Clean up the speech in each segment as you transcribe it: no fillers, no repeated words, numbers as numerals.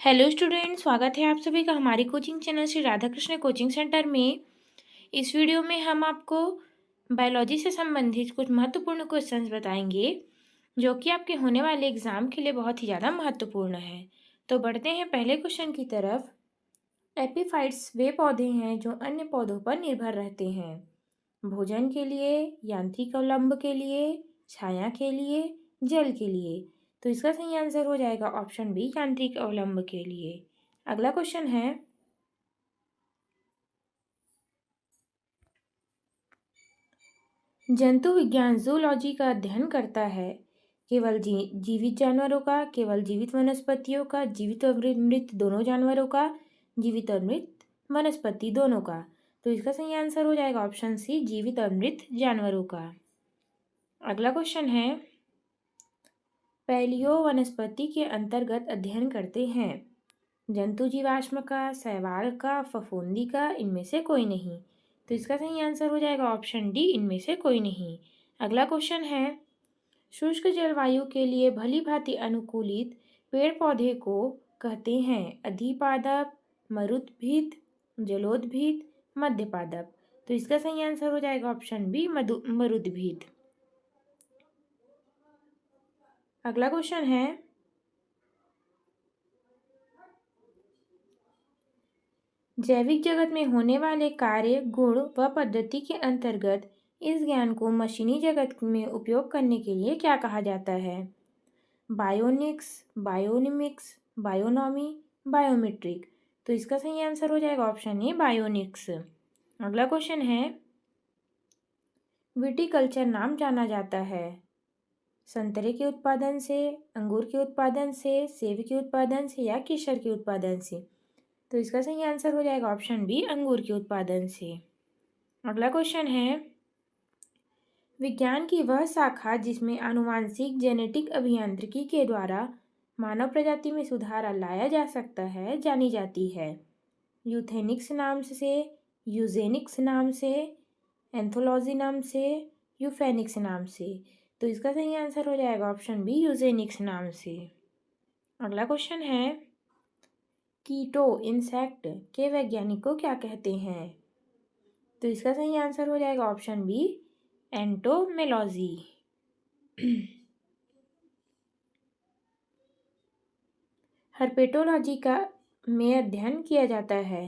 Hello student, स्वागत है आप सभी का हमारी coaching channel Shri Radha Krishna coaching centre में। इस वीडियो में हम आपको बायोलॉजी से संबंधित कुछ महत्वपूर्ण क्वेश्चंस बताएंगे जो कि आपके होने वाले एग्जाम के लिए बहुत ही ज़्यादा महत्वपूर्ण है। तो बढ़ते हैं पहले क्वेश्चन की तरफ। एपीफाइट्स वे पौधे हैं जो अन्य पौधों पर निर्भर रहते हैं। भोजन के लिए, यांत्रिक अवलंब के लिए, छाया के लिए, जल के लिए। तो इसका सही आंसर हो जाएगा ऑप्शन बी, यांत्रिक अवलंब के लिए। अगला क्वेश्चन है, जंतु विज्ञान जूलॉजी का अध्ययन करता है केवल जीवित जानवरों का, केवल जीवित वनस्पतियों का, जीवित और मृत दोनों जानवरों का, जीवित और मृत वनस्पति दोनों का। तो इसका सही आंसर हो जाएगा ऑप्शन सी, जीवित और मृत जानवरों का। अगला क्वेश्चन है, पैलियो वनस्पति के अंतर्गत अध्ययन करते हैं जंतु जीवाश्म का, शैवाल का, फफूंदी का, इनमें से कोई नहीं। तो इसका सही आंसर हो जाएगा ऑप्शन डी, इनमें से कोई नहीं। अगला क्वेश्चन है, शुष्क जलवायु के लिए भली भांति अनुकूलित पेड़ पौधे को कहते हैं अधिपादप, मरुद्भिद, जलोद्भिद, मध्यपादप। तो इसका सही आंसर हो जाएगा ऑप्शन बी, मरुद्भिद। अगला क्वेश्चन है, जैविक जगत में होने वाले कार्य, गुण व पद्धति के अंतर्गत इस ज्ञान को मशीनी जगत में उपयोग करने के लिए क्या कहा जाता है? Bionics, bionomics, bionomy, biometric. तो इसका सही आंसर हो जाएगा ऑप्शन ए, बायोनिक्स। अगला क्वेश्चन है, विटिकल्चर नाम जाना जाता है संतरे के उत्पादन से, अंगूर के उत्पादन से, सेब के उत्पादन से या केसर के उत्पादन से। तो इसका सही आंसर हो जाएगा ऑप्शन बी, अंगूर के उत्पादन से। अगला क्वेश्चन है, विज्ञान की वह शाखा जिसमें आनुवांशिक जेनेटिक अभियांत्रिकी के द्वारा मानव प्रजाति में सुधार लाया जा सकता है जानी जाती है? यूथेनिक्स नाम से, यूजेनिक्स नाम से, एंथोलॉजी नाम से, यूफेनिक्स नाम से। तो इसका सही आंसर हो जाएगा ऑप्शन बी, यूजेनिक्स नाम से। अगला क्वेश्चन है, कीटो इंसेक्ट के वैज्ञानिक को क्या कहते हैं? तो इसका सही आंसर हो जाएगा ऑप्शन बी, एंटोमेलॉजी। हर्पेटोलॉजी का में अध्ययन किया जाता है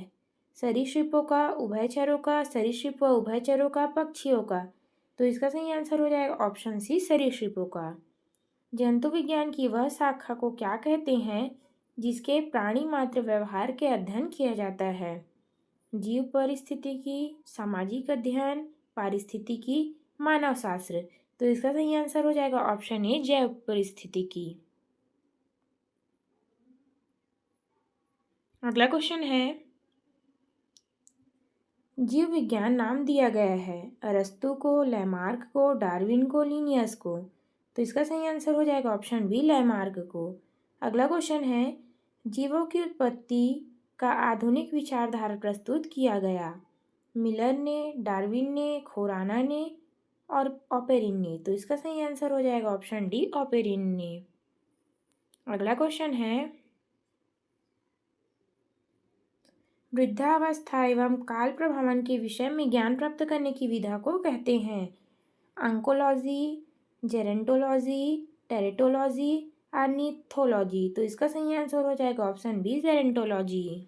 सरीसृपों का, उभयचरों का, सरीसृप व उभयचरों का, पक्षियों का। तो इसका सही आंसर हो जाएगा ऑप्शन सी, सरीसृपों का। जंतु विज्ञान की वह शाखा को क्या कहते हैं जिसके प्राणी मात्र व्यवहार के अध्ययन किया जाता है? जीव परिस्थितिकी, सामाजिक अध्ययन, पारिस्थितिकी, मानव शास्त्र। तो इसका सही आंसर हो जाएगा ऑप्शन ए, जैव परिस्थितिकी। अगला क्वेश्चन है, जीव विज्ञान नाम दिया गया है अरस्तु को, लैमार्क को, डार्विन को, लिनियस को। तो इसका सही आंसर हो जाएगा ऑप्शन बी, लैमार्क को। अगला क्वेश्चन है, जीवों की उत्पत्ति का आधुनिक विचारधारा प्रस्तुत किया गया मिलर ने, डार्विन ने, खोराना ने और ऑपेरिन ने। तो इसका सही आंसर हो जाएगा ऑप्शन डी, ऑपेरिन ने। अगला क्वेश्चन है, वृद्धावस्था एवं काल प्रभावन के विषय में ज्ञान प्राप्त करने की विधा को कहते हैं? Oncology, gerontology, teratology, ornithology. तो इसका सही आंसर हो जाएगा ऑप्शन बी, जेरेंटोलॉजी।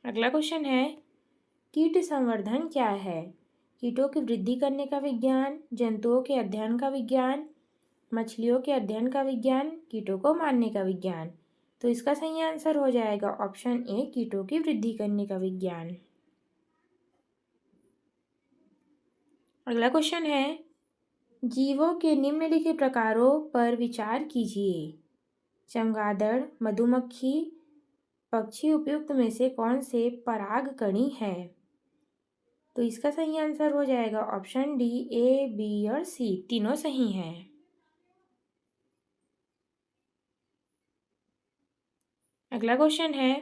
अगला क्वेश्चन है, कीट संवर्धन क्या है? कीटों की वृद्धि करने का विज्ञान, जंतुओं के अध्ययन का विज्ञान, मछलियों के अध्ययन का विज्ञान, कीटों को मारने का विज्ञान। तो इसका सही आंसर हो जाएगा ऑप्शन ए, कीटों की वृद्धि करने का विज्ञान। अगला क्वेश्चन है, जीवों के निम्नलिखित प्रकारों पर विचार कीजिए। चमगादड़, मधुमक्खी, पक्षी उपयुक्त में से कौन से परागकणी है? तो इसका सही आंसर हो जाएगा ऑप्शन डी, ए, बी और सी तीनों सही हैं। अगला क्वेश्चन है,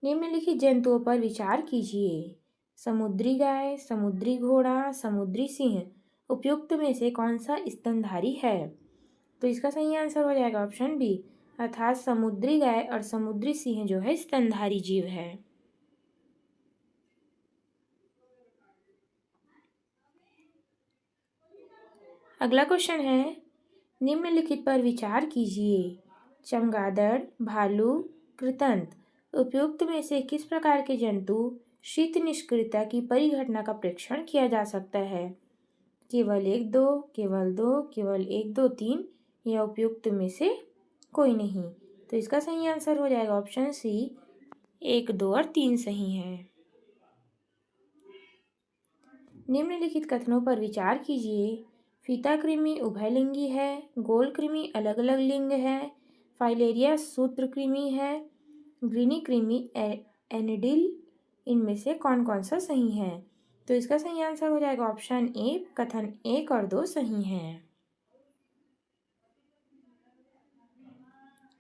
निम्नलिखित जंतुओं पर विचार कीजिए। समुद्री गाय, समुद्री घोड़ा, समुद्री सिंह उपयुक्त में से कौन सा स्तनधारी है? तो इसका सही आंसर हो जाएगा ऑप्शन बी, अर्थात समुद्री गाय और समुद्री सिंह जो है स्तनधारी जीव है। अगला क्वेश्चन है, निम्नलिखित पर विचार कीजिए। चमगादड़, भालू, कृंतक उपयुक्त में से किस प्रकार के जंतु शीत निष्क्रियता की परिघटना का परीक्षण किया जा सकता है? केवल एक दो, केवल दो, केवल एक दो तीन, या उपयुक्त में से कोई नहीं। तो इसका सही आंसर हो जाएगा ऑप्शन सी, एक, दो और तीन सही है। निम्नलिखित कथनों पर विचार कीजिए। फीता कृमि उभयलिंगी है, गोल कृमि अलग अलग लिंग है, फाइलेरिया सूत्रकृमि है, ग्रीनी कृमि एनिडिल, इनमें से कौन कौन सा सही है? तो इसका सही आंसर हो जाएगा ऑप्शन ए, कथन एक और दो सही हैं।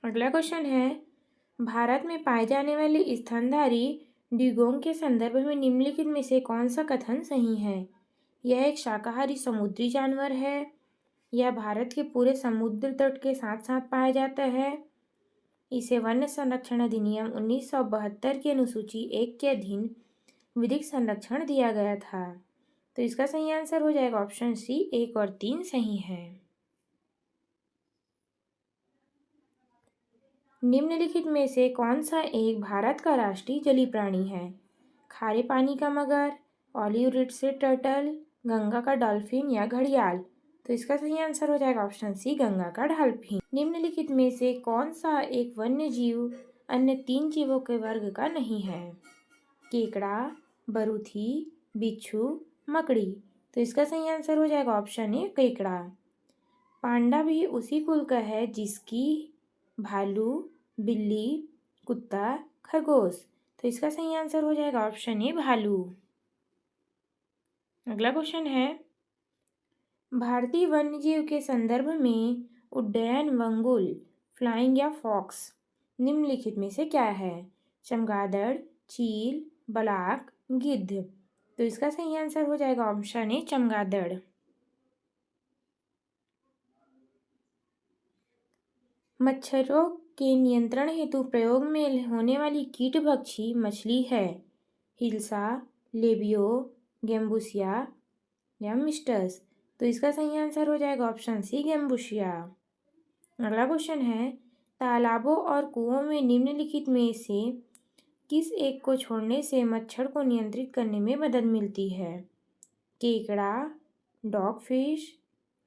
अगला क्वेश्चन है, भारत में पाए जाने वाले स्तनधारी ड्यूगोंग के संदर्भ में निम्नलिखित में से कौन सा कथन सही है? यह एक शाकाहारी समुद्री जानवर है, यह भारत के पूरे समुद्र तट के साथ साथ पाया जाता है, इसे वन्य संरक्षण अधिनियम 1972 की अनुसूची 1 के अधीन विधिक संरक्षण दिया गया था। तो इसका सही आंसर हो जाएगा ऑप्शन सी, एक और तीन सही है। निम्नलिखित में से कौन सा एक भारत का राष्ट्रीय जलीय प्राणी है? खारे पानी का मगर, ऑलिव रिडसे टर्टल, गंगा का डॉल्फिन या घड़ियाल? तो इसका सही आंसर हो जाएगा ऑप्शन सी, गंगा का डॉल्फिन। निम्नलिखित में से कौन सा एक वन्य जीव अन्य तीन जीवों के वर्ग का नहीं है? केकड़ा, बरूथी, बिच्छू, मकड़ी? तो इसका सही आंसर हो जाएगा ऑप्शन ए, केकड़ा। पांडा भी उसी कुल का है जिसकी भालू, बिल्ली, कुत्ता, खरगोश? तो इसका सही आंसर हो जाएगा ऑप्शन ए, भालू। अगला क्वेश्चन है, भारतीय वन्यजीव के संदर्भ में उड्डयन वंगुल, फ्लाइंग या फॉक्स निम्नलिखित में से क्या है? चमगादड़, चील, बलाक, गिद्ध? तो इसका सही आंसर हो जाएगा ऑप्शन ए, चमगादड़। मच्छरों के नियंत्रण हेतु प्रयोग में होने वाली कीटभक्षी मछली है? हिल्सा, लेबियो, गैम्बुसिया या मिस्टस? तो इसका सही आंसर हो जाएगा ऑप्शन सी, गैम्बुसिया। अगला क्वेश्चन है, तालाबों और कुओं में निम्नलिखित में से किस एक को छोड़ने से मच्छर को नियंत्रित करने में मदद मिलती है? केकड़ा, डॉग फिश,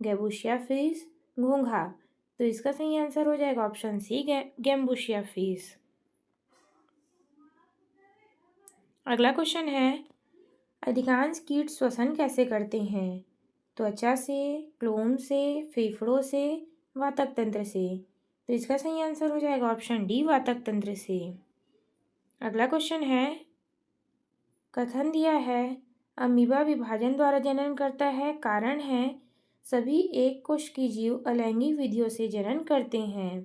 गैम्बुसिया फिश, घोंघा? तो इसका सही आंसर हो जाएगा ऑप्शन सी, गैम्बुसिया फिश। अगला क्वेश्चन है, अधिकांश कीट श्वसन कैसे करते हैं? त्वचा से, क्लोम से, फेफड़ों से, वातक तंत्र से? तो इसका सही आंसर हो जाएगा ऑप्शन डी, वातक तंत्र से। अगला क्वेश्चन है, कथन दिया है अमीबा विभाजन द्वारा जनन करता है, कारण है सभी एक कोश की जीव अलैंगिक विधियों से जनन करते हैं।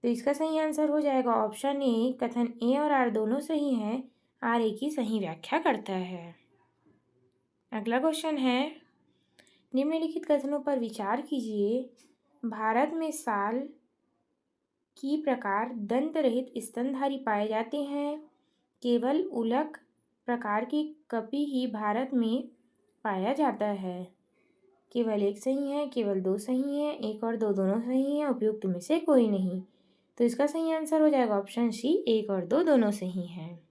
तो इसका सही आंसर हो जाएगा ऑप्शन ए, कथन ए और आर दोनों सही हैं, आर ए की सही व्याख्या करता है। अगला क्वेश्चन है, निम्नलिखित कथनों पर विचार कीजिए। भारत में साल की प्रकार दंत रहित स्तनधारी पाए जाते हैं, केवल उलक प्रकार की कपी ही भारत में पाया जाता है। केवल एक सही है, केवल दो सही है, एक और दो दोनों सही हैं, उपयुक्त में से कोई नहीं। तो इसका सही आंसर हो जाएगा ऑप्शन सी, एक और दो दोनों सही हैं।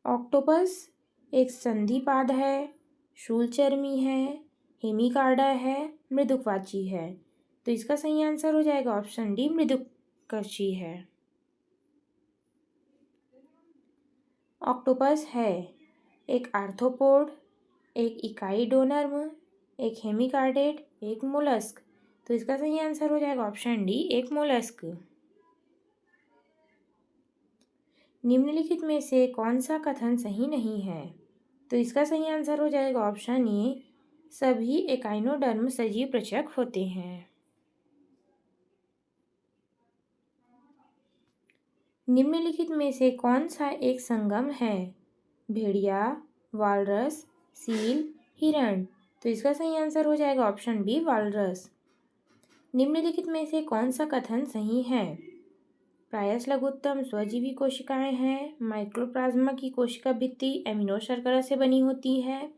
ऑक्टोपस एक संधिपाद है, शूलचर्मी है, हेमिकार्डा है, मृदुकवची है? तो इसका सही आंसर हो जाएगा ऑप्शन डी, मृदुकवची है। ऑक्टोपस है एक आर्थ्रोपोड, एक इकाइडोनर्म, एक हेमिकार्डेट, एक मोलस्क? तो इसका सही आंसर हो जाएगा ऑप्शन डी, एक मोलस्क। निम्नलिखित में से कौन सा कथन सही नहीं है? तो इसका सही आंसर हो जाएगा ऑप्शन ए, सभी एकाइनोडर्म सजीव प्रचक होते हैं। निम्नलिखित में से कौन सा एक संगम है? भेड़िया, वालरस, सील, हिरण? तो इसका सही आंसर हो जाएगा ऑप्शन बी वालरस। निम्नलिखित में से कौन सा कथन सही है? प्रायस लघुत्तम स्वजीवी कोशिकाएं हैं, माइक्रोप्लाज्मा की कोशिका भित्ति एमिनो शर्करा से बनी होती है,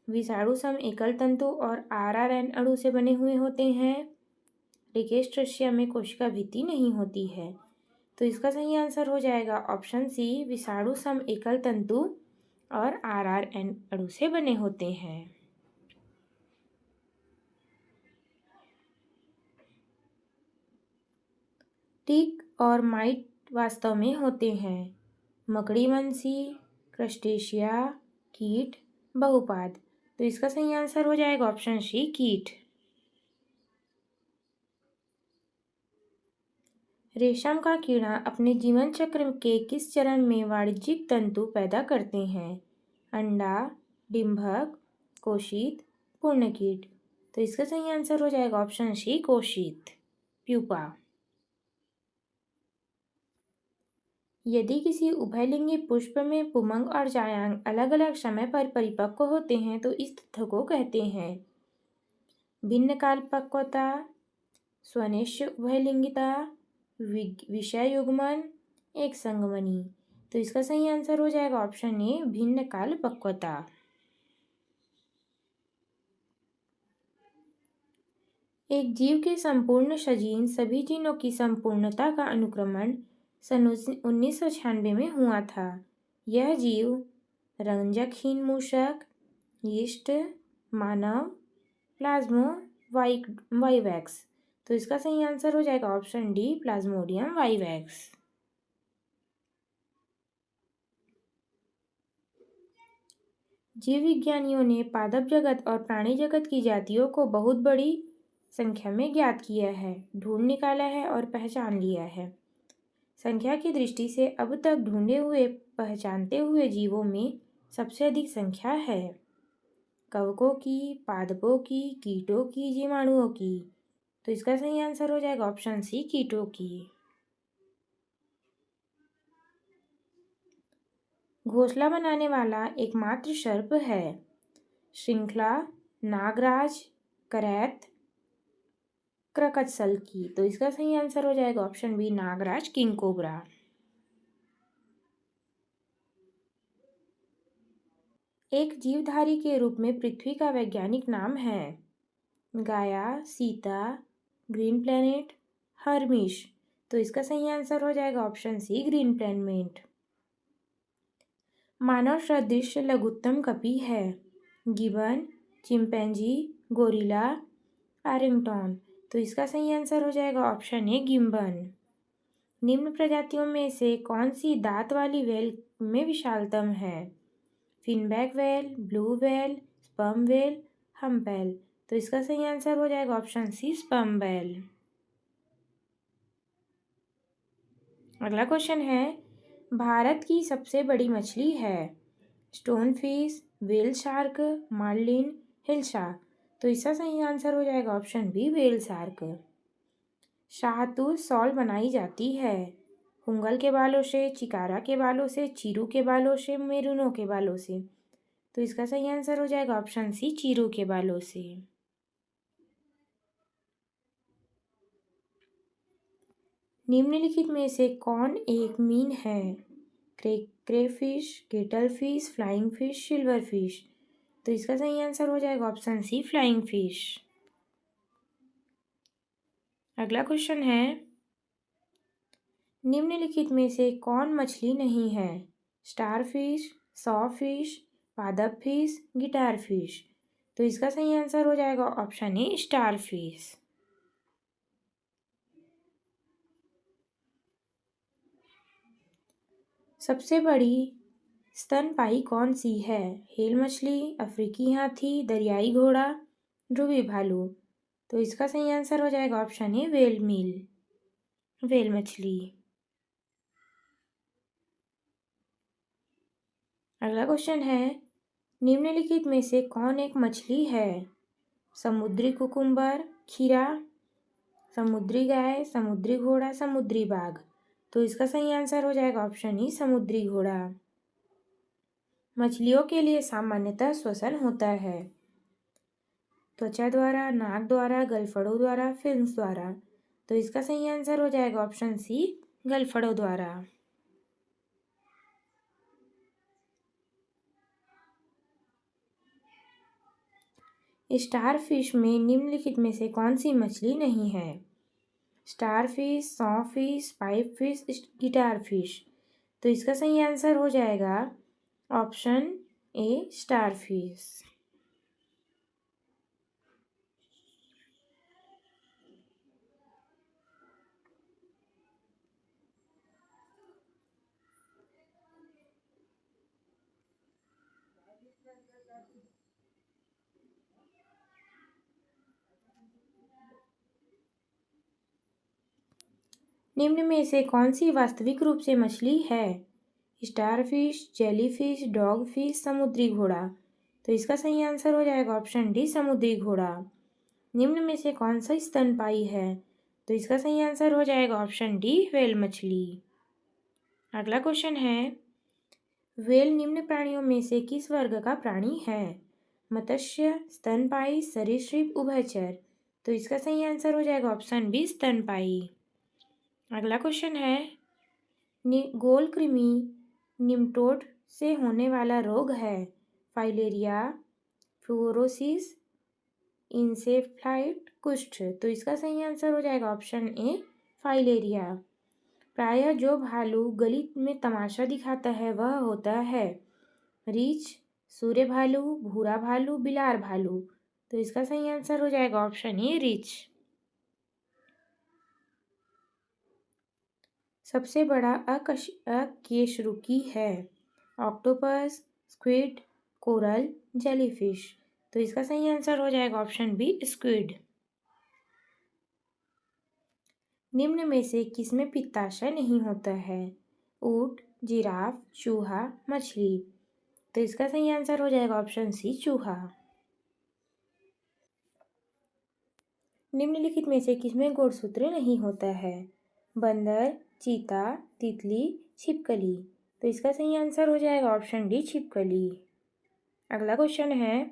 विषाणु सम एकल तंतु और आरआरएन अणु से बने हुए होते हैं, रिकेस्ट्रेशिया में कोशिका भित्ति नहीं होती है। तो इसका सही आंसर हो जाएगा ऑप्शन सी, विषाणु सम एकल तंतु और आरआरएन अणु से बने होते हैं। टिक और माइट वास्तव में होते हैं मकड़ीवंशी, क्रस्टेशिया, कीट, बहुपाद। तो इसका सही आंसर हो जाएगा ऑप्शन सी, कीट। रेशम का कीड़ा अपने जीवन चक्र के किस चरण में वाणिज्यिक तंतु पैदा करते हैं? अंडा, डिंभक, कोशित, पूर्णकीट। तो इसका सही आंसर हो जाएगा ऑप्शन सी, कोशित, प्यूपा। यदि किसी उभयलिंगी पुष्प में पुमंग और जायांग अलग अलग समय पर परिपक्व होते हैं तो इस तथ्य को कहते हैं? भिन्न काल पक्वता, स्वनिश्च उभयलिंगिता, विषय युग्मन, एक संगमनी। तो इसका सही आंसर हो जाएगा ऑप्शन ए, भिन्न काल पक्वता। एक जीव के संपूर्ण सजीन सभी जीनों की संपूर्णता का अनुक्रमण सन 1996 में हुआ था। यह जीव रंजकहीन मूषक, यीस्ट, मानव, प्लाज्मो वाइवैक्स। तो इसका सही आंसर हो जाएगा ऑप्शन डी, प्लाज्मोडियम वाइवैक्स। जीव विज्ञानियों ने पादप जगत और प्राणी जगत की जातियों को बहुत बड़ी संख्या में ज्ञात किया है, ढूंढ निकाला है और पहचान लिया है। संख्या की दृष्टि से अब तक ढूंढे हुए पहचानते हुए जीवों में सबसे अधिक संख्या है कवकों की, पादपों की, कीटों की, जीवाणुओं की। तो इसका सही आंसर हो जाएगा ऑप्शन सी, कीटों की। घोंसला बनाने वाला एकमात्र सर्प है? श्रृंखला, नागराज, करैत, क्रकत्सल की। तो इसका सही आंसर हो जाएगा option B, Nagraj, king cobra. एक जीवधारी के रूप में पृथ्वी का वैज्ञानिक नाम है? गाया, सीता, ग्रीन प्लैनेट, हर्मिश। तो इसका सही आंसर हो जाएगा ऑप्शन सी, ग्रीन प्लैनेट। मानव सदृश लघुत्तम कपि है? Gibbon, chimpanzee, gorilla, orangutan. तो इसका सही आंसर हो जाएगा ऑप्शन ए, गिबन। निम्न प्रजातियों में से कौन सी दांत वाली व्हेल में विशालतम है? Finback whale, blue whale, sperm whale, hump whale. तो इसका सही आंसर हो जाएगा ऑप्शन सी, स्पर्म व्हेल। अगला क्वेश्चन है, भारत की सबसे बड़ी मछली है? Stone fish, whale shark, marlin, hill shark. तो इसका सही आंसर हो जाएगा ऑप्शन बी, व्हेल शार्क। शाहतूत शॉल बनाई जाती है? हुंगल के बालों से, चिकारा के बालों से, चीरू के बालों से, मेरुनों के बालों से। तो इसका सही आंसर हो जाएगा ऑप्शन सी, चीरू के बालों से। निम्नलिखित में से कौन एक मीन है? Crayfish, kettle fish, flying fish, silver fish. तो इसका सही आंसर हो जाएगा ऑप्शन सी, फ्लाइंग फिश। अगला क्वेश्चन है, निम्नलिखित में से कौन मछली नहीं है? स्टार फिश, सॉ फिश, पादप फिश, गिटार फिश। तो इसका सही आंसर हो जाएगा ऑप्शन ए, स्टार फिश। सबसे बड़ी स्तनपायी कौन सी है? हेल मछली, अफ्रीकी हाथी, दरियाई घोड़ा, ध्रुवी भालू। तो इसका सही आंसर हो जाएगा ऑप्शन ए, व्हेल मछली। अगला क्वेश्चन है, निम्नलिखित में से कौन एक मछली है? समुद्री कुकुम्बर, खीरा, समुद्री गाय, समुद्री घोड़ा, समुद्री बाघ। तो इसका सही आंसर हो जाएगा ऑप्शन ई, समुद्री घोड़ा। मछलियों के लिए सामान्यतः श्वसन होता है? त्वचा द्वारा, नाक द्वारा, गलफड़ों द्वारा, फिन्स द्वारा। तो इसका सही आंसर हो जाएगा ऑप्शन सी, गलफड़ों द्वारा। स्टारफिश में निम्नलिखित में से कौन सी मछली नहीं है? Starfish, sawfish, pipefish, guitarfish. तो इसका सही आंसर हो जाएगा ऑप्शन ए, स्टारफिश। निम्न में से कौन सी वास्तविक रूप से मछली है? स्टारफिश, जेलीफिश, डॉगफिश, समुद्री घोड़ा। तो इसका सही आंसर हो जाएगा ऑप्शन डी, समुद्री घोड़ा। निम्न में से कौन सा स्तनपायी है? तो इसका सही आंसर हो जाएगा ऑप्शन डी, व्हेल मछली। अगला क्वेश्चन है, व्हेल निम्न प्राणियों में से किस वर्ग का प्राणी है? मत्स्य, स्तनपायी, सरीसृप, उभयचर। तो इसका सही आंसर हो जाएगा ऑप्शन बी, स्तनपायी। अगला क्वेश्चन है, गोल कृमि निम्टोड से होने वाला रोग है? फाइलेरिया, फ्लूरोसिस, इंसेफ्लाइट, कुष्ठ। तो इसका सही आंसर हो जाएगा ऑप्शन ए, फाइलेरिया। प्रायः जो भालू गली में तमाशा दिखाता है वह होता है रीछ, सूर्य भालू, भूरा भालू, बिलार भालू। तो इसका सही आंसर हो जाएगा ऑप्शन ए, रीछ। सबसे बड़ा अकशेरुकी है? Octopus, squid, coral, jellyfish. तो इसका सही आंसर हो जाएगा ऑप्शन बी, स्क्विड। निम्न में से किसमें पित्ताशय नहीं होता है? ऊंट, जिराफ, चूहा, मछली। तो इसका सही आंसर हो जाएगा ऑप्शन सी, चूहा। निम्नलिखित में से किसमें गुणसूत्र नहीं होता है? बंदर, चीता, तितली, छिपकली। तो इसका सही आंसर हो जाएगा ऑप्शन डी, छिपकली। अगला क्वेश्चन है,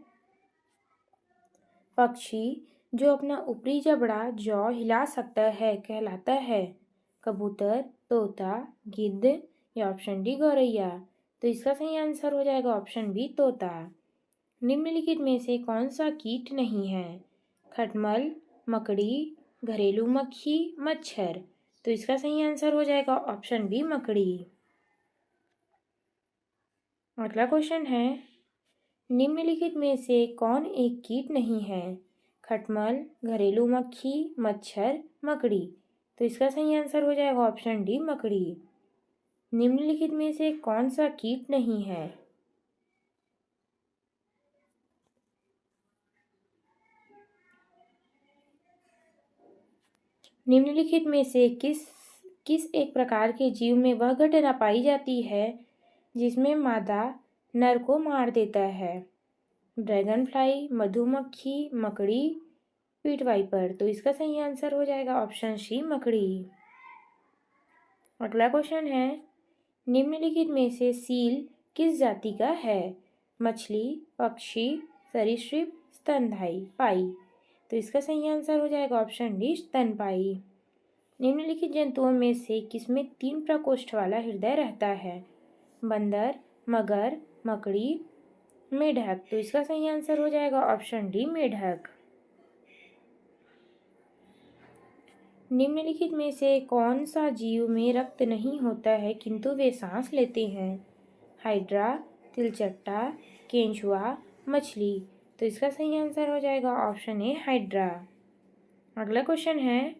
पक्षी जो अपना ऊपरी जबड़ा जौ हिला सकता है कहलाता है? कबूतर, तोता, गिद्ध या ऑप्शन डी, गौरैया। तो इसका सही आंसर हो जाएगा ऑप्शन बी, तोता। निम्नलिखित में से कौन सा कीट नहीं है? खटमल, मकड़ी, घरेलू मक्खी, मच्छर। तो इसका सही आंसर हो जाएगा ऑप्शन बी, मकड़ी। अगला क्वेश्चन है, निम्नलिखित में से कौन एक कीट नहीं है? खटमल, घरेलू मक्खी, मच्छर, मकड़ी। तो इसका सही आंसर हो जाएगा ऑप्शन डी, मकड़ी। निम्नलिखित में से कौन सा कीट नहीं है? निम्नलिखित में से किस एक प्रकार के जीव में वह घटना पाई जाती है जिसमें मादा नर को मार देता है? ड्रैगन फ्लाई, मधुमक्खी, मकड़ी, पीट वाइपर। तो इसका सही आंसर हो जाएगा ऑप्शन सी, मकड़ी। अगला क्वेश्चन है, निम्नलिखित में से सील किस जाति का है? मछली, पक्षी, सरीसृप, स्तनधारी, पाई। तो इसका सही आंसर हो जाएगा ऑप्शन डी, स्तनपाई। निम्नलिखित जंतुओं में से किसमें 3 प्रकोष्ठ वाला हृदय रहता है? बंदर, मगर, मकड़ी, मेढक। तो इसका सही आंसर हो जाएगा ऑप्शन डी, मेढक। निम्नलिखित में से कौन सा जीव में रक्त नहीं होता है किंतु वे सांस लेते हैं? हाइड्रा, तिलचट्टा, केंचुआ, मछली। तो इसका सही आंसर हो जाएगा ऑप्शन ए, हाइड्रा। अगला क्वेश्चन है,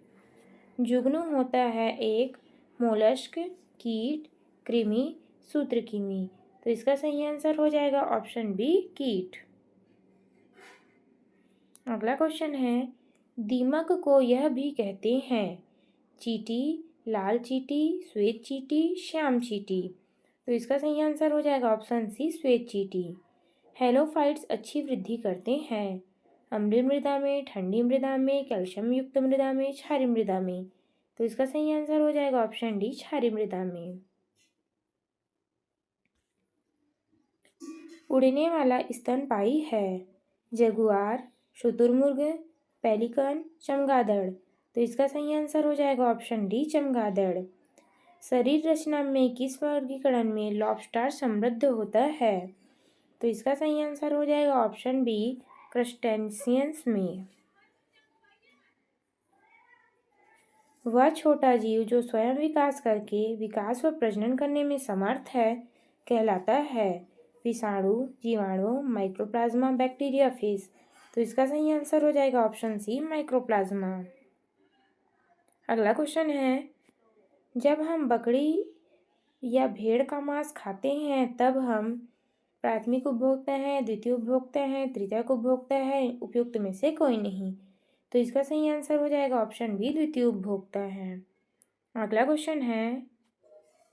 जुगनू होता है एक मोलस्क, कीट, कृमि, सूत्रकृमि। तो इसका सही आंसर हो जाएगा ऑप्शन बी, कीट। अगला क्वेश्चन है, दीमक को यह भी कहते हैं चींटी, लाल चींटी, श्वेत चींटी, श्याम चींटी। तो इसका सही आंसर हो जाएगा ऑप्शन सी, श्वेत चींटी। हेलोफाइट्स अच्छी वृद्धि करते हैं अम्लीय मृदा में, ठंडी मृदा में, कैल्शियम युक्त मृदा में, क्षारीय मृदा में। तो इसका सही आंसर हो जाएगा ऑप्शन डी, क्षारीय मृदा में। उड़ने वाला स्तनपायी है? जगुआर, शुतुरमुर्ग, पेलिकन, चमगादड़। तो इसका सही आंसर हो जाएगा ऑप्शन डी चमगादड़। शरीर रचना में किस वर्गीकरण में लॉबस्टर समृद्ध होता है? तो इसका सही आंसर हो जाएगा ऑप्शन बी क्रस्टेशियंस में। वह छोटा जीव जो स्वयं विकास करके विकास व प्रजनन करने में समर्थ है कहलाता है? विषाणु, जीवाणु, माइक्रोप्लाज्मा, बैक्टीरिया, फेस। तो इसका सही आंसर हो जाएगा ऑप्शन सी माइक्रोप्लाज्मा। अगला क्वेश्चन है, जब हम बकरी या भेड़ का मांस खाते हैं तब हम प्राथमिक उपभोक्ता हैं, द्वितीय उपभोक्ता हैं, तृतीयक उपभोक्ता है, उपयुक्त में से कोई नहीं? तो इसका सही आंसर हो जाएगा ऑप्शन बी द्वितीय उपभोक्ता है। अगला क्वेश्चन है,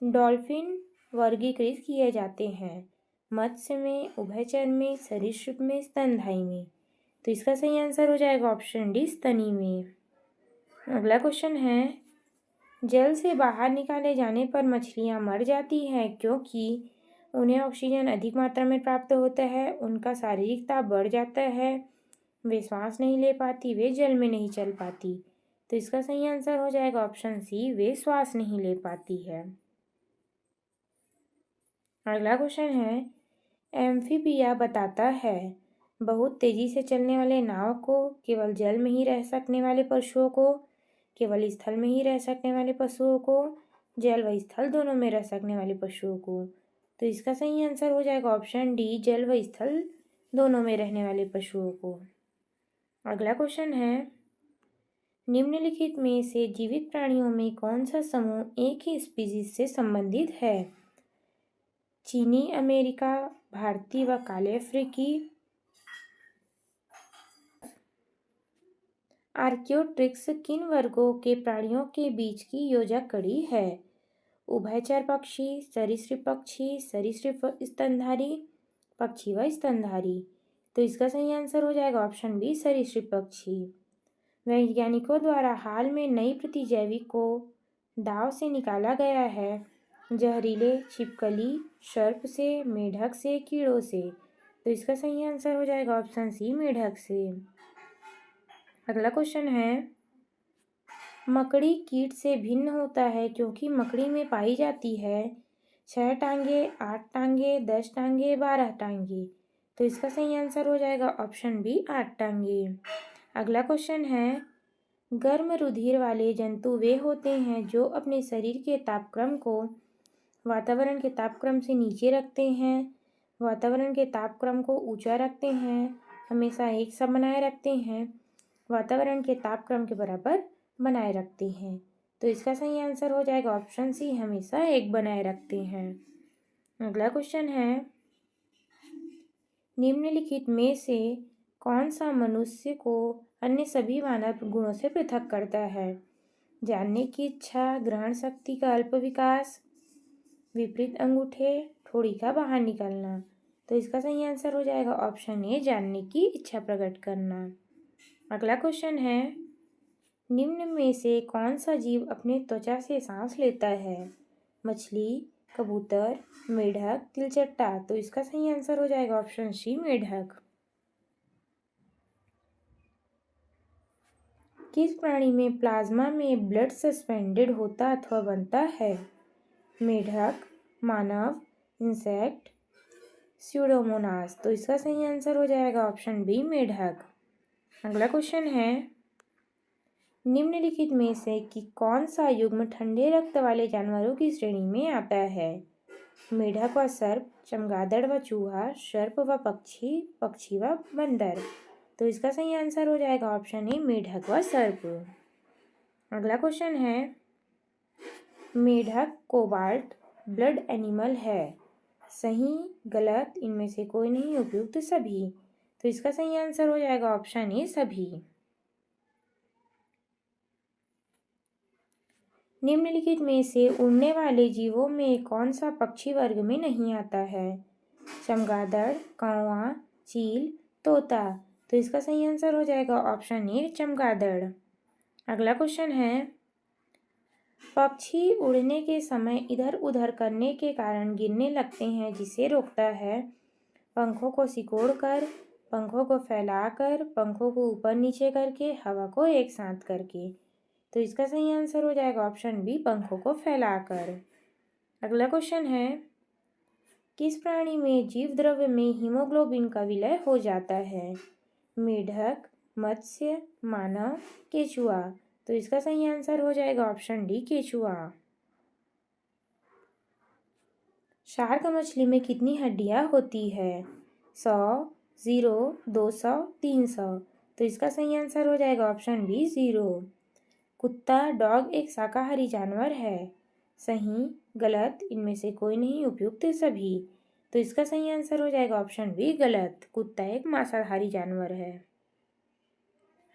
डॉल्फिन वर्गीकृत किए जाते हैं मत्स्य में, उभयचर में, सरीसृप में, स्तनधारी में? तो इसका सही आंसर हो जाएगा ऑप्शन डी स्तनी में। अगला क्वेश्चन है, जल से बाहर निकाले जाने पर मछलियां मर जाती हैं क्योंकि उन्हें ऑक्सीजन अधिक मात्रा में प्राप्त होता है, उनका शारीरिक ताप बढ़ जाता है, वे श्वास नहीं ले पाती, वे जल में नहीं चल पाती? तो इसका सही आंसर हो जाएगा ऑप्शन सी वे श्वास नहीं ले पाती है। अगला क्वेश्चन है, एम्फीबिया बताता है बहुत तेजी से चलने वाले नाव को, केवल जल में ही रह सकने वाले पशुओं को, केवल स्थल में ही रह सकने वाले पशुओं को, जल व स्थल दोनों में रह सकने वाले पशुओं को? तो इसका सही आंसर हो जाएगा ऑप्शन डी जल व स्थल दोनों में रहने वाले पशुओं को। अगला क्वेश्चन है, निम्नलिखित में से जीवित प्राणियों में कौन सा समूह एक ही स्पीशीज से संबंधित है? चीनी अमेरिका, भारतीय व काले अफ्रीकी, आर्कियोट्रिक्स किन वर्गों के प्राणियों के बीच की योजक कड़ी है? उभयचर पक्षी, सरीसृप पक्षी, सरीसृप स्तनधारी, पक्षी व स्तनधारी? तो इसका सही आंसर हो जाएगा ऑप्शन बी सरीसृप पक्षी। वैज्ञानिकों द्वारा हाल में नई प्रतिजैविक को दांव से निकाला गया है, जहरीले छिपकली, सर्प से, मेढक से, कीड़ों से? तो इसका सही आंसर हो जाएगा ऑप्शन सी मेढक से। अगला क्वेश्चन है, मकड़ी कीट से भिन्न होता है क्योंकि मकड़ी में पाई जाती है 6 टांगे, 8 टांगे, 10 टांगे, 12 टांगे? तो इसका सही आंसर हो जाएगा ऑप्शन बी 8 टांगे। अगला क्वेश्चन है, गर्म रुधिर वाले जंतु वे होते हैं जो अपने शरीर के तापक्रम को वातावरण के तापक्रम से नीचे रखते हैं, वातावरण के तापक्रम को ऊंचा रखते हैं, हमेशा एक सा बनाए रखते हैं, वातावरण के तापक्रम के बराबर बनाए रखते हैं? तो इसका सही आंसर हो जाएगा ऑप्शन सी हमेशा एक बनाए रखते हैं। अगला क्वेश्चन है, निम्नलिखित में से कौन सा मनुष्य को अन्य सभी मानव गुणों से पृथक करता है? जानने की इच्छा, ग्रहण शक्ति का अल्प विकास, विपरीत अंगूठे, ठोड़ी का बाहर निकलना? तो इसका सही आंसर हो जाएगा ऑप्शन ए जानने की इच्छा प्रकट करना। अगला क्वेश्चन है, निम्न में से कौन सा जीव अपने त्वचा से सांस लेता है? मछली, कबूतर, मेढक, तिलचट्टा? तो इसका सही आंसर हो जाएगा ऑप्शन सी मेढक। किस प्राणी में प्लाज्मा में ब्लड सस्पेंडेड होता अथवा बनता है? मेढक, मानव, इंसेक्ट, स्यूडोमोनास? तो इसका सही आंसर हो जाएगा ऑप्शन बी मेढक। अगला क्वेश्चन है, निम्नलिखित में से कि कौन सा युग्म ठंडे रक्त वाले जानवरों की श्रेणी में आता है? मेढक व सर्प, चमगादड़ व चूहा, सर्प व पक्षी, पक्षी व बंदर? तो इसका सही आंसर हो जाएगा ऑप्शन ए मेढक व सर्प। अगला क्वेश्चन है, मेढक कोबाल्ट ब्लड एनिमल है, सही, गलत, इनमें से कोई नहीं, उपयुक्त सभी? तो इसका सही आंसर हो जाएगा ऑप्शन ए सभी। निम्नलिखित में से उड़ने वाले जीवों में कौन सा पक्षी वर्ग में नहीं आता है? चमगादड़, कौवा, चील, तोता? तो इसका सही आंसर हो जाएगा ऑप्शन ए चमगादड़। अगला क्वेश्चन है, पक्षी उड़ने के समय इधर उधर करने के कारण गिरने लगते हैं, जिसे रोकता है? पंखों को सिकोड़कर, पंखों को फैलाकर, पंखों को ऊपर नीचे करके, हवा को एक साथ करके। तो इसका सही आंसर हो जाएगा ऑप्शन बी, पंखों को फैलाकर। अगला क्वेश्चन है, किस प्राणी में जीव द्रव्य में हीमोग्लोबिन का विलय हो जाता है? मेढक, मत्स्य, मानव, केचुआ। तो इसका सही आंसर हो जाएगा ऑप्शन डी, केचुआ। शार्क मछली में कितनी हड्डियां होती है? 100, 0, 200, 300। तो इसका सही आंसर हो जाएगा ऑप्शन बी, 0। कुत्ता, डॉग एक शाकाहारी जानवर है। सही, गलत, इनमें से कोई नहीं, उपयुक्त सभी। तो इसका सही आंसर हो जाएगा ऑप्शन बी, गलत। कुत्ता एक मांसाहारी जानवर है।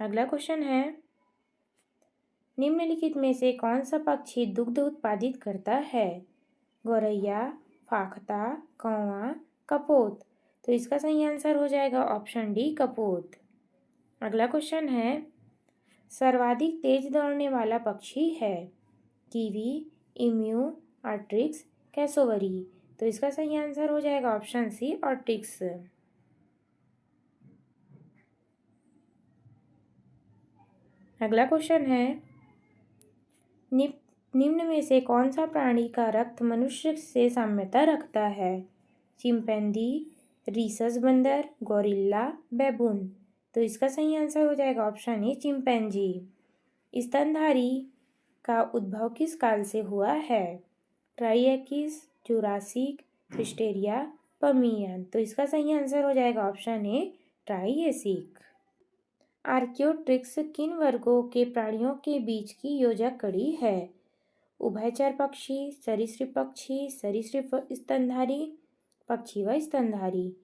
अगला क्वेश्चन है, निम्नलिखित में से कौन सा पक्षी दुग्ध उत्पादित करता है? गौरैया, फाख्ता, कौवा, कपोत। तो इसका सही आंसर हो जाएगा ऑप्शन डी, कपोत। अगला क्वेश्चन है, सर्वाधिक तेज दौड़ने वाला पक्षी है? Kiwi, emu, ostrich, cassowary. तो इसका सही आंसर हो जाएगा ऑप्शन सी, ऑट्रिक्स। अगला क्वेश्चन है, निम्न में से कौन सा प्राणी का रक्त मनुष्य से साम्यता रखता है? चिंपैंजी, रीसस बंदर, गोरिल्ला, बैबून। तो इसका सही आंसर हो जाएगा ऑप्शन ए, चिंपैंजी। स्तनधारी का उद्भव किस काल से हुआ है? ट्राइएकिस, जुरासिक, हिस्टेरिया, पर्मियन। तो इसका सही आंसर हो जाएगा ऑप्शन ए, ट्राइएसिक। आर्कियोट्रिक्स किन वर्गों के प्राणियों के बीच की योजक कड़ी है? उभयचर पक्षी, सरीसृप पक्षी, सरीसृप स्तनधारी, पक्षी व स्तनधारी।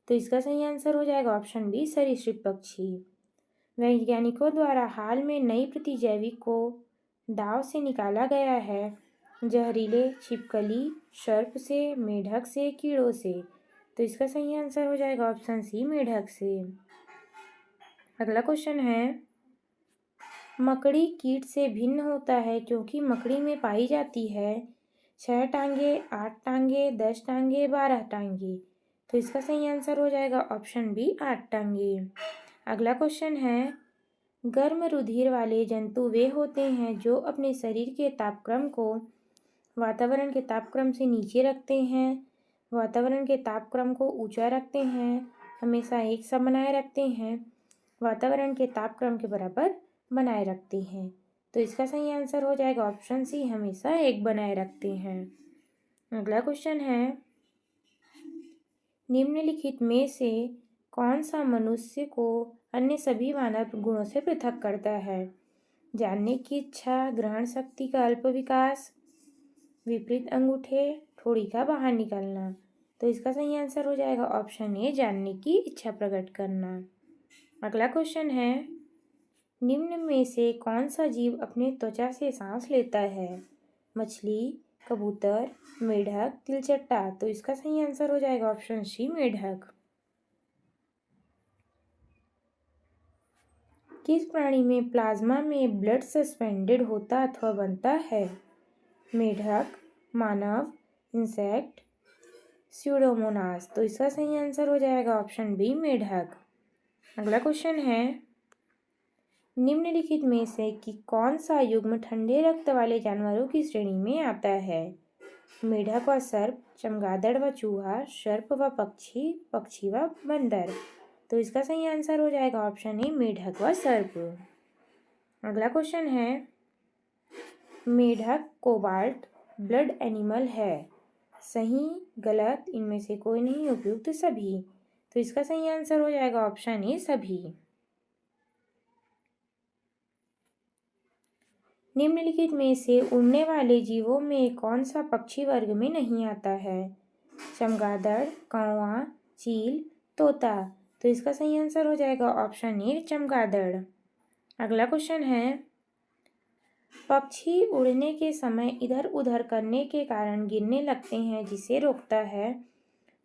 तो इसका सही आंसर हो जाएगा ऑप्शन बी, सरीसृप पक्षी। वैज्ञानिकों द्वारा हाल में नई प्रतिजैविक को दांव से निकाला गया है। जहरीले छिपकली, सर्प से, मेढक से, कीड़ों से। तो इसका सही आंसर हो जाएगा ऑप्शन सी, मेढक से। अगला क्वेश्चन है, मकड़ी कीट से भिन्न होता है क्योंकि मकड़ी में पाई जाती है 6 टांगे, 8 टांगे, 10 टांगे, 12 टांगे। तो इसका सही आंसर हो जाएगा ऑप्शन बी, 8 टांगे। अगला क्वेश्चन है, गर्म रुधिर वाले जंतु वे होते हैं जो अपने शरीर के तापक्रम को वातावरण के तापक्रम से नीचे रखते हैं, वातावरण के तापक्रम को ऊंचा रखते हैं, हमेशा एक सा बनाए रखते हैं, वातावरण के तापक्रम के बराबर बनाए रखते हैं। तो इसका सही आंसर हो जाएगा ऑप्शन सी, हमेशा एक बनाए रखते हैं। अगला क्वेश्चन है, निम्नलिखित में से कौन सा मनुष्य को अन्य सभी मानव गुणों से पृथक करता है? जानने की इच्छा, ग्रहण शक्ति का अल्प विकास, विपरीत अंगूठे, ठोड़ी का बाहर निकलना। तो इसका सही आंसर हो जाएगा ऑप्शन ए, जानने की इच्छा प्रकट करना। अगला क्वेश्चन है, निम्न में से कौन सा जीव अपने त्वचा से सांस लेता है? मछली, कबूतर, मेढक, तिलचट्टा। तो इसका सही आंसर हो जाएगा ऑप्शन सी, मेढक। किस प्राणी में प्लाज्मा में ब्लड सस्पेंडेड होता अथवा बनता है? मेढक, मानव, इंसेक्ट, स्यूडोमोनास। तो इसका सही आंसर हो जाएगा ऑप्शन बी, मेढक। अगला क्वेश्चन है, निम्नलिखित में से कि कौन सा युग्म ठंडे रक्त वाले जानवरों की श्रेणी में आता है? मेढक व सर्प, चमगादड़ व चूहा, सर्प व पक्षी, पक्षी व बंदर। तो इसका सही आंसर हो जाएगा ऑप्शन ए, मेढक व सर्प। अगला क्वेश्चन है, मेढक कोबाल्ट ब्लड एनिमल है। सही, गलत, इनमें से कोई नहीं, उपयुक्त सभी। तो इसका सही आंसर हो जाएगा ऑप्शन ए, सभी। निम्नलिखित में से उड़ने वाले जीवों में कौन सा पक्षी वर्ग में नहीं आता है? चमगादड़, कौवा, चील, तोता। तो इसका सही आंसर हो जाएगा ऑप्शन ए, चमगादड़। अगला क्वेश्चन है, पक्षी उड़ने के समय इधर उधर करने के कारण गिरने लगते हैं, जिसे रोकता है?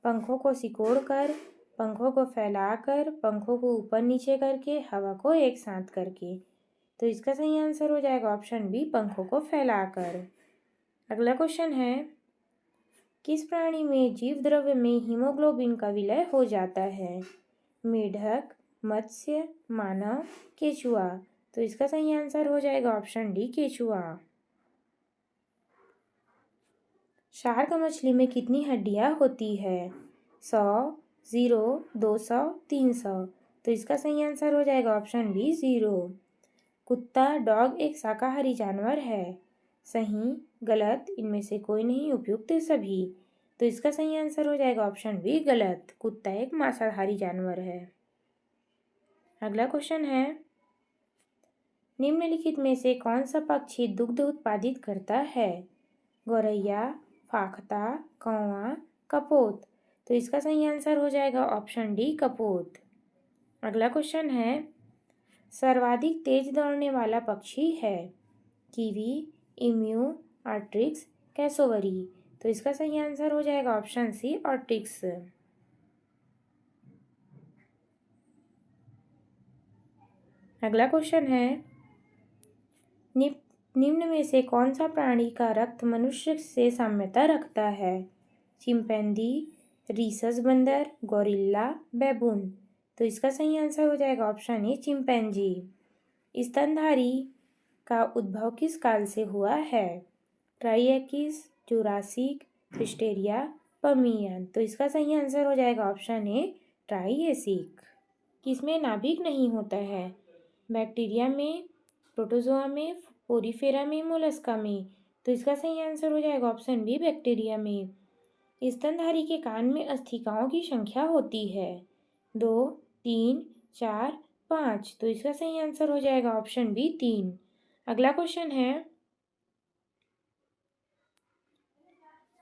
पंखों को सिकोड़कर, पंखों को फैलाकर, पंखों को ऊपर नीचे करके, हवा को एक साथ करके। तो इसका सही आंसर हो जाएगा ऑप्शन बी, पंखों को फैलाकर। अगला क्वेश्चन है, किस प्राणी में जीव द्रव्य में हीमोग्लोबिन का विलय हो जाता है? मेढक, मत्स्य, मानव, केचुआ। तो इसका सही आंसर हो जाएगा ऑप्शन डी, केचुआ। शार्क मछली में कितनी हड्डियां होती है? 100, 0, 200, 300। तो इसका सही आंसर हो जाएगा ऑप्शन बी, 0। कुत्ता, डॉग एक शाकाहारी जानवर है। सही, गलत, इनमें से कोई नहीं, उपयुक्त सभी। तो इसका सही आंसर हो जाएगा ऑप्शन बी, गलत। कुत्ता एक मांसाहारी जानवर है। अगला क्वेश्चन है, निम्नलिखित में से कौन सा पक्षी दुग्ध उत्पादित करता है? गौरैया, फाख्ता, कौवा, कपोत। तो इसका सही आंसर हो जाएगा ऑप्शन डी, कपोत। अगला क्वेश्चन है, सर्वाधिक तेज दौड़ने वाला पक्षी है? Kiwi, emu, ostrich, cassowary. तो इसका सही आंसर हो जाएगा ऑप्शन सी, ऑट्रिक्स। अगला क्वेश्चन है, निम्न में से कौन सा प्राणी का रक्त मनुष्य से साम्यता रखता है? चिंपैंजी, रीसस बंदर, गोरिल्ला, बैबून। तो इसका सही आंसर हो जाएगा ऑप्शन ए, चिंपैंजी। स्तनधारी का उद्भव किस काल से हुआ है? ट्राइएकिस, जुरासिक, हिस्टेरिया, पर्मियन। तो इसका सही आंसर हो जाएगा ऑप्शन ए, ट्राइएसिक। किसमें नाभिक नहीं होता है? बैक्टीरिया में, प्रोटोजोआ में, पोरीफेरा में, मोलस्का में। तो इसका सही आंसर हो जाएगा ऑप्शन बी, बैक्टीरिया में। स्तनधारी के कान में अस्थिकाओं की संख्या होती है? 2, 3, 4, 5। तो इसका सही आंसर हो जाएगा ऑप्शन बी, 3। अगला क्वेश्चन है,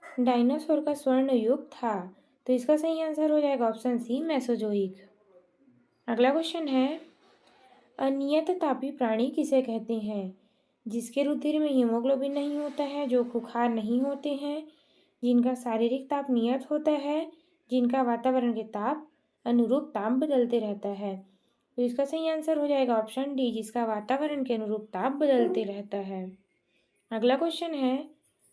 डायनासोर का स्वर्ण युग था? तो इसका सही आंसर हो जाएगा ऑप्शन सी, मेसोजोइक। अगला क्वेश्चन है, अनियत तापी प्राणी किसे कहते हैं? जिसके रुधिर में हीमोग्लोबिन नहीं होता है, जो खुखार नहीं होते हैं, जिनका शारीरिक ताप नियत होता है, जिनका वातावरण के ताप अनुरूप ताप बदलते रहता है। तो इसका सही आंसर हो जाएगा ऑप्शन डी, जिसका वातावरण के अनुरूप ताप बदलते रहता है। अगला क्वेश्चन है,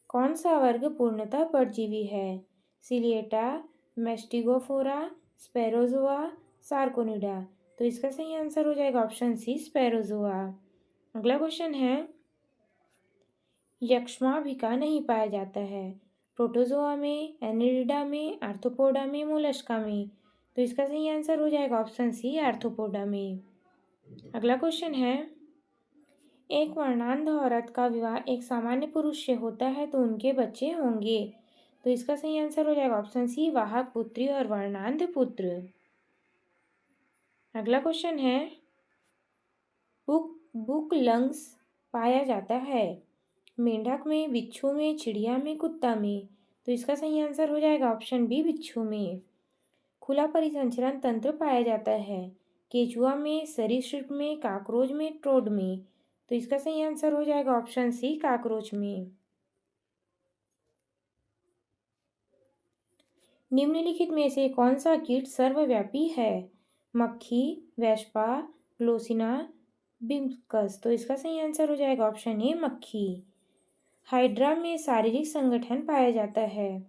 कौन सा वर्ग पूर्णतः परजीवी है? सिलिएटा, मेस्टिगोफोरा, स्पेरोजोआ, सार्कोनिडा। तो इसका सही आंसर हो जाएगा ऑप्शन सी, स्पेरोजोआ। अगला क्वेश्चन है, यक्ष्माभिका नहीं पाया जाता है? प्रोटोजोआ में, एनिलिडा में, आर्थ्रोपोडा में, मोलस्का में। तो इसका सही आंसर हो जाएगा ऑप्शन सी, आर्थ्रोपोडा में। अगला क्वेश्चन है, एक वर्णांध औरत का विवाह एक सामान्य पुरुष से होता है तो उनके बच्चे होंगे? तो इसका सही आंसर हो जाएगा ऑप्शन सी, वाहक पुत्री और वर्णांध पुत्र। अगला क्वेश्चन है, बुक लंग्स पाया जाता है? मेंढक में, बिच्छू में, चिड़िया में, कुत्ता में। तो इसका सही आंसर हो जाएगा ऑप्शन बी, बिच्छू में। खुला परिसंचरण तंत्र पाया जाता है? केचुआ में, सरीसृप में, काकरोच में, ट्रोड में। तो इसका सही आंसर हो जाएगा ऑप्शन सी, काकरोच में। निम्नलिखित में से कौन सा कीट सर्वव्यापी है? मक्खी, वेस्पा, ग्लोसिना, बिम्बकस। तो इसका सही आंसर हो जाएगा ऑप्शन ए, मक्खी। हाइड्रा में शारीरिक संगठन पाया जाता है?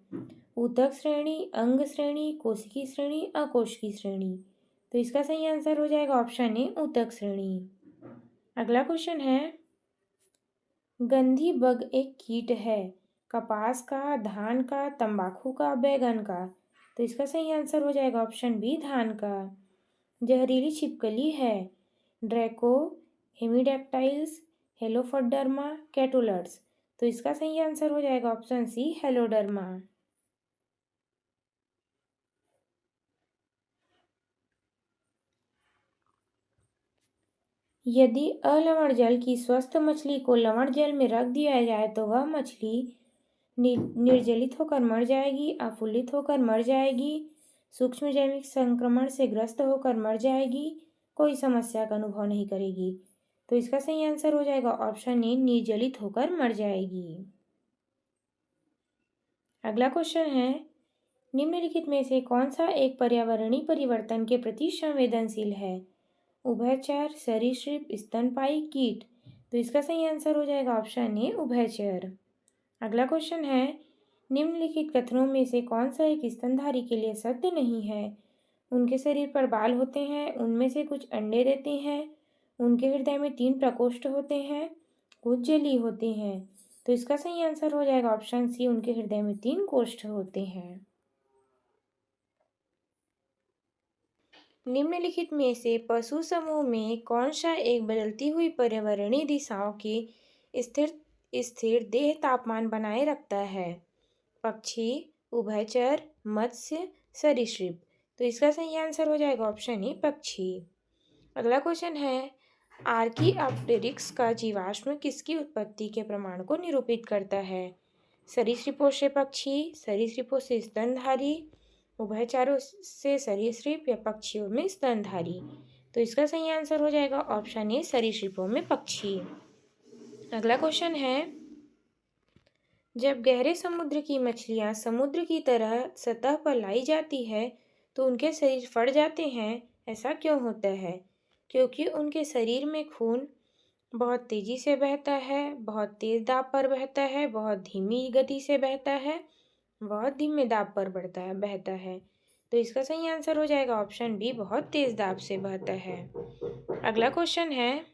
ऊतक श्रेणी, अंग श्रेणी, कोशिकी श्रेणी, अकोशिकी श्रेणी। तो इसका सही आंसर हो जाएगा ऑप्शन ए, ऊतक श्रेणी। अगला क्वेश्चन है, गंधी बग एक कीट है? कपास का, धान का, तंबाकू का, बैगन का। तो इसका सही आंसर हो जाएगा ऑप्शन बी, धान का। जहरीली छिपकली है? ड्रैको, हेमिडेक्टाइल्स, हेलोफोडर्मा, कैटोलर्स। तो इसका सही आंसर हो जाएगा ऑप्शन सी, हेलोडर्मा। यदि अलवण जल की स्वस्थ मछली को लवण जल में रख दिया जाए तो वह मछली निर्जलित होकर मर जाएगी, अफुल्लित होकर मर जाएगी, सूक्ष्म जैविक संक्रमण से ग्रस्त होकर मर जाएगी, कोई समस्या का अनुभव नहीं करेगी। तो इसका सही आंसर हो जाएगा ऑप्शन ए, निर्जलित होकर मर जाएगी। अगला क्वेश्चन है, निम्नलिखित में से कौन सा एक पर्यावरणीय परिवर्तन के प्रति संवेदनशील है? उभयचर, सरीसृप, स्तनपायी, कीट। तो इसका सही आंसर हो जाएगा ऑप्शन ए, उभयचर। अगला क्वेश्चन है, निम्नलिखित कथनों में से कौन सा एक स्तनधारी के लिए सत्य नहीं है? उनके शरीर पर बाल होते हैं, उनमें से कुछ अंडे देते हैं, उनके हृदय में 3 प्रकोष्ठ होते हैं, कुछ जली होते हैं। तो इसका सही आंसर हो जाएगा ऑप्शन सी, उनके हृदय में 3 कोष्ठ होते हैं। निम्नलिखित में से पशु समूह में कौन सा एक बदलती हुई पर्यावरणीय दिशाओं की स्थिर स्थिर देह तापमान बनाए रखता है? पक्षी, उभयचर, मत्स्य, सरीसृप। तो इसका सही आंसर हो जाएगा ऑप्शन ए, पक्षी। अगला क्वेश्चन है, आर्कियोप्टेरिक्स का जीवाश्म किसकी उत्पत्ति के प्रमाण को निरूपित करता है? सरीसृपों से पक्षी, सरीसृपों से स्तनधारी, उभयचरों से सरीसृप या पक्षियों में स्तनधारी। तो इसका सही आंसर हो जाएगा ऑप्शन ए, सरीसृपों में पक्षी। अगला क्वेश्चन है, जब गहरे समुद्र की मछलियां समुद्र की तरह सतह पर लाई जाती है तो उनके शरीर फट जाते हैं, ऐसा क्यों होता है? क्योंकि उनके शरीर में खून बहुत तेजी से बहता है, बहुत तेज दाब पर बहता है, बहुत धीमी गति से बहता है, बहुत धीमे दाब पर बहता है। तो इसका सही आंसर हो जाएगा ऑप्शन बी, बहुत तेज दाब से बहता है। अगला क्वेश्चन है,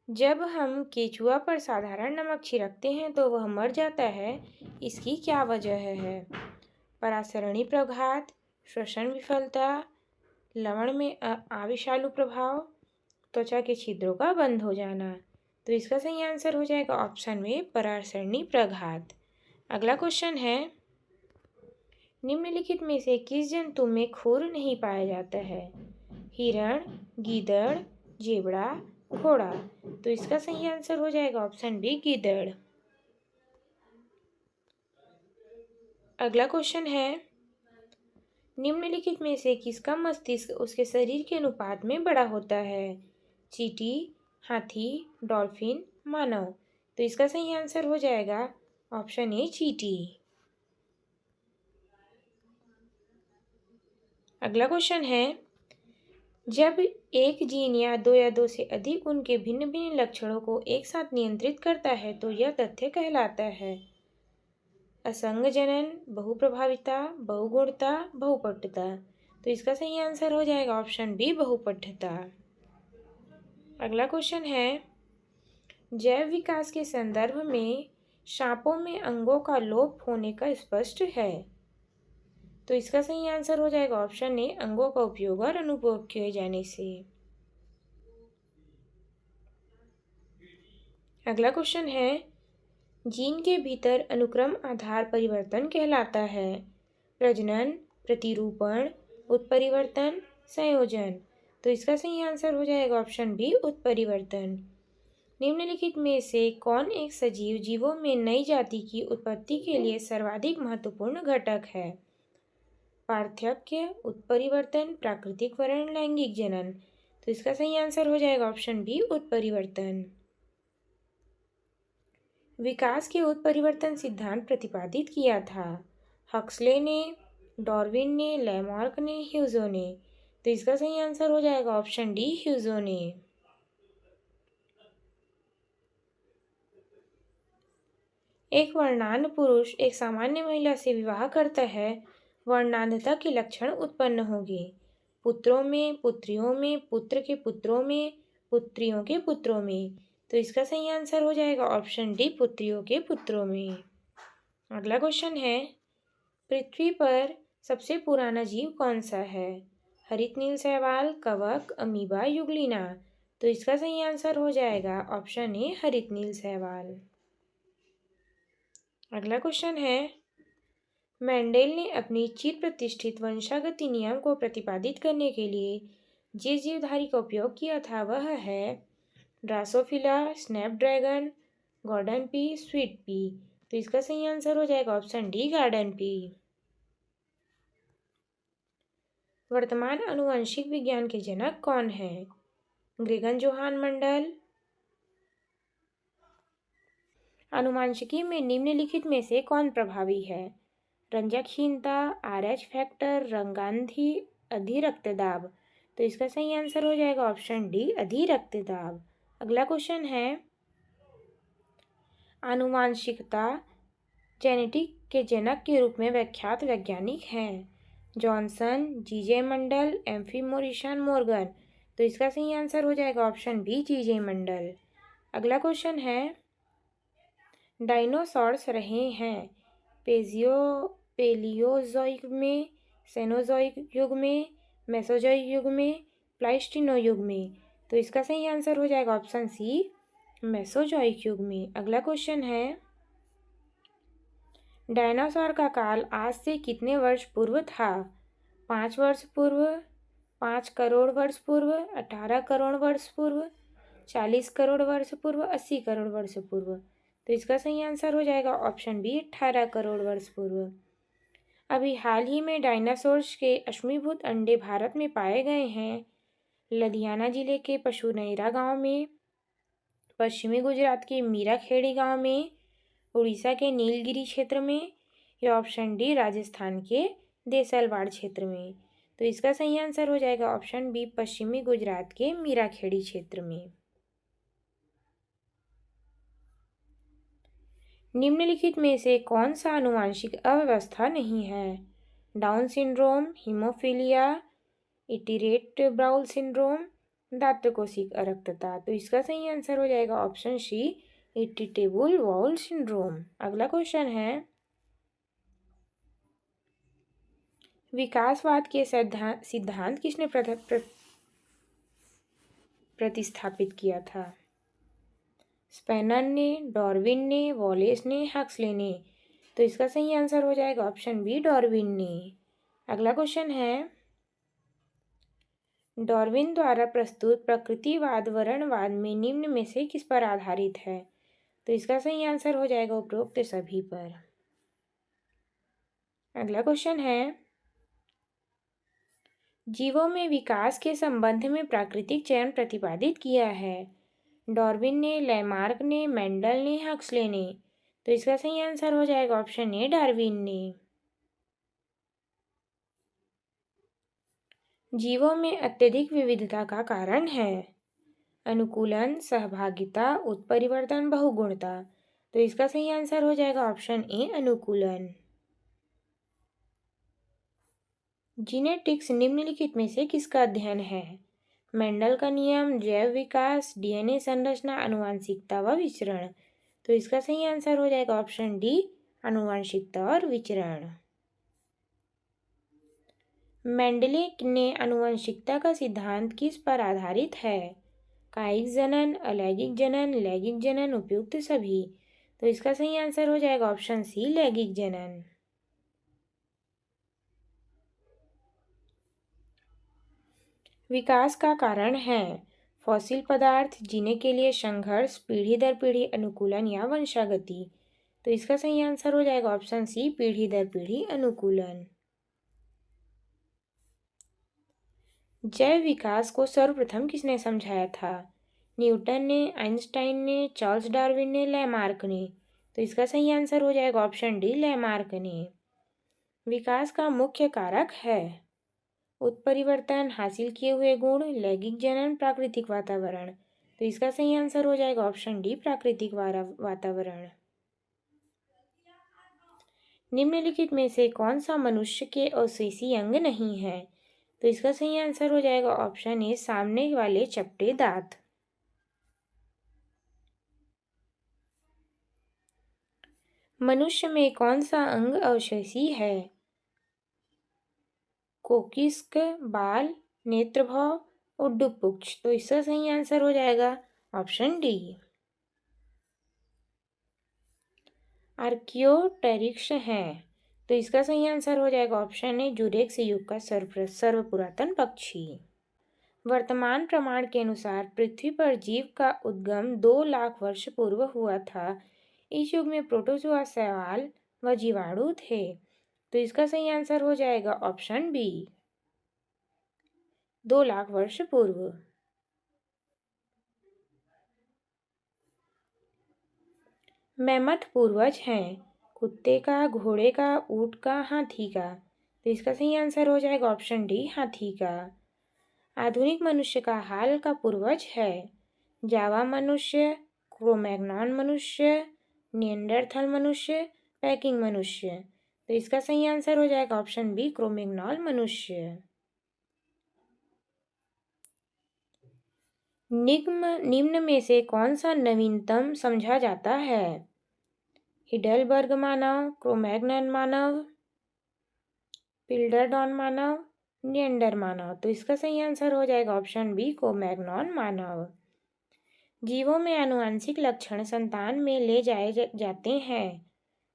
जब हम केचुआ पर साधारण नमक छिड़कते हैं तो वह मर जाता है, इसकी क्या वजह है? परासरणी प्रघात, श्वसन विफलता, लवण में आविषालु प्रभाव, त्वचा के छिद्रों का बंद हो जाना। तो इसका सही आंसर हो जाएगा ऑप्शन में, परासरणी प्रघात। अगला क्वेश्चन है, निम्नलिखित में से किस जंतु में खुर नहीं पाया जाता है? हिरण, गीदड़, जेबड़ा, घोड़ा। तो इसका सही आंसर हो जाएगा ऑप्शन बी, गीदड़। अगला क्वेश्चन है, निम्नलिखित में से किसका मस्तिष्क उसके शरीर के अनुपात में बड़ा होता है? चींटी, हाथी, डॉल्फिन, मानव। तो इसका सही आंसर हो जाएगा ऑप्शन ए, चींटी। अगला क्वेश्चन है, जब एक जीन या दो से अधिक उनके भिन्न भिन्न लक्षणों को एक साथ नियंत्रित करता है तो यह तथ्य कहलाता है? असंग जनन, बहुप्रभाविता, बहुगुणता, बहुपठ्यता। तो इसका सही आंसर हो जाएगा ऑप्शन बी, बहुपठ्यता। अगला क्वेश्चन है, जैव विकास के संदर्भ में सांपों में अंगों का लोप होने का स्पष्ट है। तो इसका सही आंसर हो जाएगा ऑप्शन ए, अंगों का उपयोग और अनुपयोग किए जाने से। अगला क्वेश्चन है, जीन के भीतर अनुक्रम आधार परिवर्तन कहलाता है? प्रजनन, प्रतिरूपण, उत्परिवर्तन, संयोजन। तो इसका सही आंसर हो जाएगा ऑप्शन बी, उत्परिवर्तन। निम्नलिखित में से कौन एक सजीव जीवों में नई जाति की उत्पत्ति के लिए सर्वाधिक महत्वपूर्ण घटक है? पार्थक्य, उत्परिवर्तन, प्राकृतिक वर्ण, लैंगिक जनन। तो इसका सही आंसर हो जाएगा ऑप्शन बी, उत्परिवर्तन। विकास के उत्परिवर्तन सिद्धांत प्रतिपादित किया था? हक्सले ने, डार्विन ने, लैमार्क ने, ह्यूजो ने। तो इसका सही आंसर हो जाएगा ऑप्शन डी, ह्यूजो ने। एक वर्णांध पुरुष एक सामान्य महिला से विवाह करता है, वर्णांधता के लक्षण उत्पन्न होंगे। पुत्रों में, पुत्रियों में, पुत्र के पुत्रों में, पुत्रियों के पुत्रों में। तो इसका सही आंसर हो जाएगा ऑप्शन डी, पुत्रियों के पुत्रों में। अगला क्वेश्चन है, पृथ्वी पर सबसे पुराना जीव कौन सा है? हरितनील शैवाल, कवक, अमीबा, युग्लिना। तो इसका सही आंसर हो जाएगा ऑप्शन ए, हरितनील शैवाल। अगला क्वेश्चन है, मेंडेल ने अपनी चिर प्रतिष्ठित वंशागति नियम को प्रतिपादित करने के लिए जिस जीवधारी का उपयोग किया था वह है? Drosophila, snapdragon, garden pea, sweet pea. तो इसका सही आंसर हो जाएगा ऑप्शन डी, गार्डन पी। वर्तमान आनुवंशिक विज्ञान के जनक कौन है? ग्रेगन जोहान मंडल। आनुवंशिकी में निम्नलिखित में से कौन प्रभावी है? रंजकहीनता, RH फैक्टर, रंगांधी, अधिरक्तदाब। तो इसका सही आंसर हो जाएगा ऑप्शन डी, अधिरक्तदाब। अगला क्वेश्चन है, आनुवांशिकता जेनेटिक के जनक के रूप में विख्यात वैज्ञानिक हैं? जॉनसन, जीजे मंडल, एम्फी मोरिशन, मॉर्गन। तो इसका सही आंसर हो जाएगा ऑप्शन बी, जीजे मंडल। अगला क्वेश्चन है, डायनासोर्स रहे हैं पेलियोजोइक में, सेनोजोइक युग में, मेसोजोइक युग में, प्लाइस्टिनो युग में। तो इसका सही आंसर हो जाएगा ऑप्शन सी, मेसोजोइक युग में। अगला क्वेश्चन है, डायनासोर का काल आज से कितने वर्ष पूर्व था? 5 वर्ष पूर्व, 5 करोड़ वर्ष पूर्व, 18 करोड़ वर्ष पूर्व, 40 करोड़ वर्ष पूर्व, 80 करोड़ वर्ष पूर्व। तो इसका सही आंसर हो जाएगा ऑप्शन बी, 18 करोड़ वर्ष पूर्व। अभी हाल ही में डायनासोर्स के अश्मीभूत अंडे भारत में पाए गए हैं। लुधियाना जिले के पशुनैरा गांव में, पश्चिमी गुजरात के मीराखेड़ी गांव में, उड़ीसा के नीलगिरी क्षेत्र में, या ऑप्शन डी, राजस्थान के देसलवाड़ क्षेत्र में। तो इसका सही आंसर हो जाएगा ऑप्शन बी, पश्चिमी गुजरात के मीराखेड़ी क्षेत्र में। निम्नलिखित में से कौन सा आनुवांशिक अव्यवस्था नहीं है? डाउन सिंड्रोम, हीमोफीलिया, इटिरेट ब्राउल सिंड्रोम, दात्रकोशिक अरक्तता। तो इसका सही आंसर हो जाएगा option C, irritable bowel syndrome. अगला क्वेश्चन है, विकासवाद के सिद्धांत किसने प्रतिस्थापित किया था? स्पेनर ने, डार्विन ने, वॉलेस ने, हक्सले ने। तो इसका सही आंसर हो जाएगा ऑप्शन बी, डार्विन ने। अगला क्वेश्चन है, डार्विन द्वारा प्रस्तुत प्रकृतिवाद वर्णवाद में निम्न में से किस पर आधारित है? तो इसका सही आंसर हो जाएगा उपरोक्त सभी पर। अगला क्वेश्चन है, जीवों में विकास के संबंध में प्राकृतिक चयन प्रतिपादित किया है। डार्विन ने, लैमार्क ने, मेंडल ने, हक्सले ने। तो इसका सही आंसर हो जाएगा ऑप्शन ए, डार्विन ने। जीवों में अत्यधिक विविधता का कारण है? अनुकूलन, सहभागिता, उत्परिवर्तन, बहुगुणता। तो इसका सही आंसर हो जाएगा ऑप्शन ए, अनुकूलन। जीनेटिक्स निम्नलिखित में से किसका अध्ययन है? मेंडल का नियम, जैव विकास, डीएनए संरचना, आनुवंशिकता व विचरण। तो इसका सही आंसर हो जाएगा ऑप्शन डी, आनुवंशिकता और विचरण। मेंडले ने आनुवंशिकता का सिद्धांत किस पर आधारित है? कायिक जनन, अलैंगिक जनन, लैंगिक जनन, उपयुक्त सभी। तो इसका सही आंसर हो जाएगा ऑप्शन सी, लैंगिक जनन। विकास का कारण है? फॉसिल पदार्थ, जीने के लिए संघर्ष, पीढ़ी दर पीढ़ी अनुकूलन, या वंशागति। तो इसका सही आंसर हो जाएगा ऑप्शन सी, पीढ़ी दर पीढ़ी अनुकूलन। जैव विकास को सर्वप्रथम किसने समझाया था? न्यूटन ने, आइंस्टाइन ने, चार्ल्स डार्विन ने, लैमार्क ने। तो इसका सही आंसर हो जाएगा ऑप्शन डी, लैमार्क ने। विकास का मुख्य कारक है? उत्परिवर्तन, हासिल किए हुए गुण, लैंगिक जनन, प्राकृतिक वातावरण। तो इसका सही आंसर हो जाएगा ऑप्शन डी, प्राकृतिक वातावरण। निम्नलिखित में से कौन सा मनुष्य के अवशेषी अंग नहीं है? तो इसका सही आंसर हो जाएगा ऑप्शन ए, सामने वाले चपटे दांत। मनुष्य में कौन सा अंग अवशेषी है? कोकिस्क, बाल, नेत्रभव, उड्डुपुच्छ। तो इसका सही आंसर हो जाएगा ऑप्शन डी। आर्कियोटेरिक्स है। तो इसका सही आंसर हो जाएगा ऑप्शन ए, जुरेक्स युग का सर्वपुरातन पक्षी। वर्तमान प्रमाण के अनुसार पृथ्वी पर जीव का उद्गम 2 लाख वर्ष पूर्व हुआ था। इस युग में प्रोटोजोआ, शैवाल व जीवाणु थे। तो इसका सही आंसर हो जाएगा ऑप्शन बी, 2 लाख वर्ष पूर्व। मैमथ पूर्वज हैं? कुत्ते का, घोड़े का, ऊंट का, हाथी का। तो इसका सही आंसर हो जाएगा ऑप्शन डी, हाथी का। आधुनिक मनुष्य का हाल का पूर्वज है? जावा मनुष्य, क्रोमैग्नॉन मनुष्य, निएंडरथल मनुष्य, पैकिंग मनुष्य। तो इसका सही आंसर हो जाएगा ऑप्शन बी, क्रोमैग्नॉन मनुष्य। निम्न में से कौन सा नवीनतम समझा जाता है? हिडलबर्ग मानव, क्रोमैग्नन मानव, पिल्डरडॉन मानव, निएंडर मानव। तो इसका सही आंसर हो जाएगा ऑप्शन बी, क्रोमैग्नन मानव। जीवों में आनुवंशिक लक्षण संतान में ले जाए जाते हैं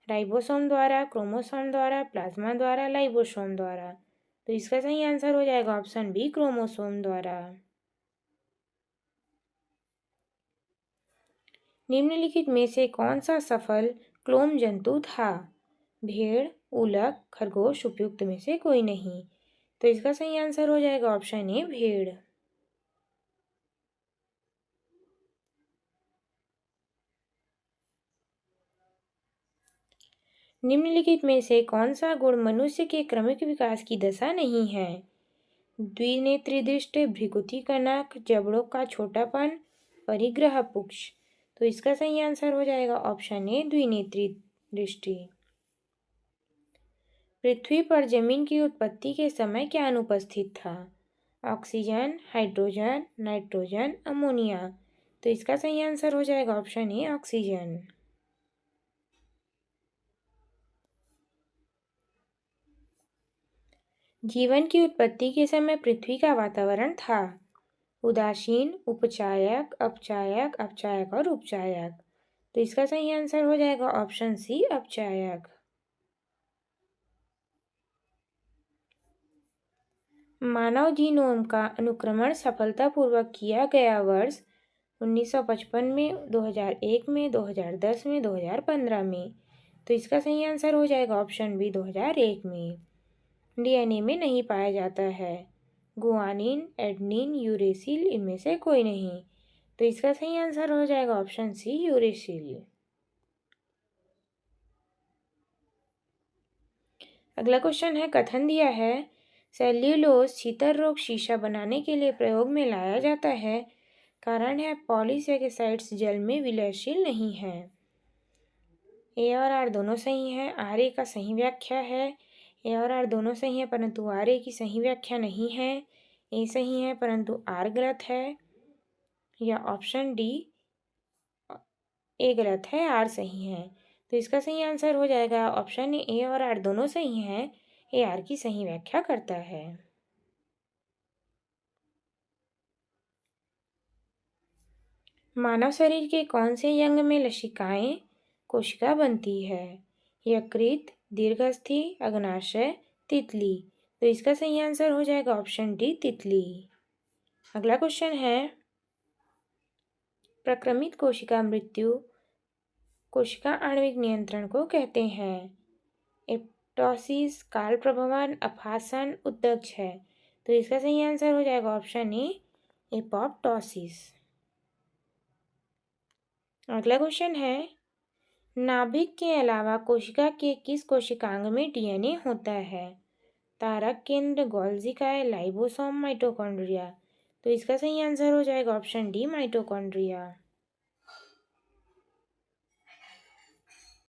राइबोसोम द्वारा, क्रोमोसोम द्वारा, प्लाज्मा द्वारा, लाइबोसोम द्वारा। तो इसका सही आंसर हो जाएगा ऑप्शन बी, क्रोमोसोम द्वारा। निम्नलिखित में से कौन सा सफल क्लोन जंतु था? भेड़, उलक, खरगोश, उपयुक्त में से कोई नहीं। तो इसका सही आंसर हो जाएगा ऑप्शन ए, भेड़। निम्नलिखित में से कौन सा गुण मनुष्य के क्रमिक विकास की दशा नहीं है? द्विनेत्री दृष्टि, भ्रिकुटी का नख, जबड़ों का छोटापन, परिग्रह पुक्ष। तो इसका सही आंसर हो जाएगा ऑप्शन ए, द्विनेत्री दृष्टि। पृथ्वी पर जमीन की उत्पत्ति के समय क्या अनुपस्थित था? Oxygen, hydrogen, nitrogen, ammonia. तो इसका सही आंसर हो जाएगा ऑप्शन ए, ऑक्सीजन। जीवन की उत्पत्ति के समय पृथ्वी का वातावरण था उदासीन, उपचायक, अपचायक, अपचायक और उपचायक। तो इसका सही आंसर हो जाएगा ऑप्शन सी, अपचायक। मानव जीनोम का अनुक्रमण सफलतापूर्वक किया गया वर्ष 1955 में, 2001 में, 2010 में, 2015 में। तो इसका सही आंसर हो जाएगा ऑप्शन बी, 2001 में। डीएनए में नहीं पाया जाता है गुआनिन, एडेनिन, यूरेसिल, इनमें से कोई नहीं। तो इसका सही आंसर हो जाएगा ऑप्शन सी, यूरेसिल। अगला क्वेश्चन है, कथन दिया है सेल्यूलोज शीतल रोग शीशा बनाने के लिए प्रयोग में लाया जाता है। कारण है पॉलीसेकेसाइड्स जल में विलयशील नहीं है। ए और आर दोनों सही है। आर ए का सही व्याख्या है। ए और आर दोनों सही है परंतु आर ए की सही व्याख्या नहीं है। ए सही है परंतु आर गलत है। या ऑप्शन डी, ए गलत है, आर सही है। तो इसका सही आंसर हो जाएगा ऑप्शन ए और आर दोनों सही हैं। ए आर की सही व्याख्या करता है। मानव शरीर के कौन से अंग में लसिकाएं कोशिका बनती है? यकृत, दीर्घस्थि, अग्नाशय, तितली। तो इसका सही आंसर हो जाएगा ऑप्शन डी, तितली। अगला क्वेश्चन है, प्रक्रमित कोशिका मृत्यु कोशिका आणविक नियंत्रण को कहते हैं। एपोप्टोसिस, काल प्रभवन, अपहासन, उद्दक्ष है। तो इसका सही आंसर हो जाएगा ऑप्शन ए, एपोप्टोसिस। अगला क्वेश्चन है, नाभिक के अलावा कोशिका के किस कोशिकांग में डीएनए होता है? तारक केंद्र, गोल्जिकाय, लाइबोसोम, माइटोकॉन्ड्रिया। तो इसका सही आंसर हो जाएगा ऑप्शन डी, माइटोकॉन्ड्रिया।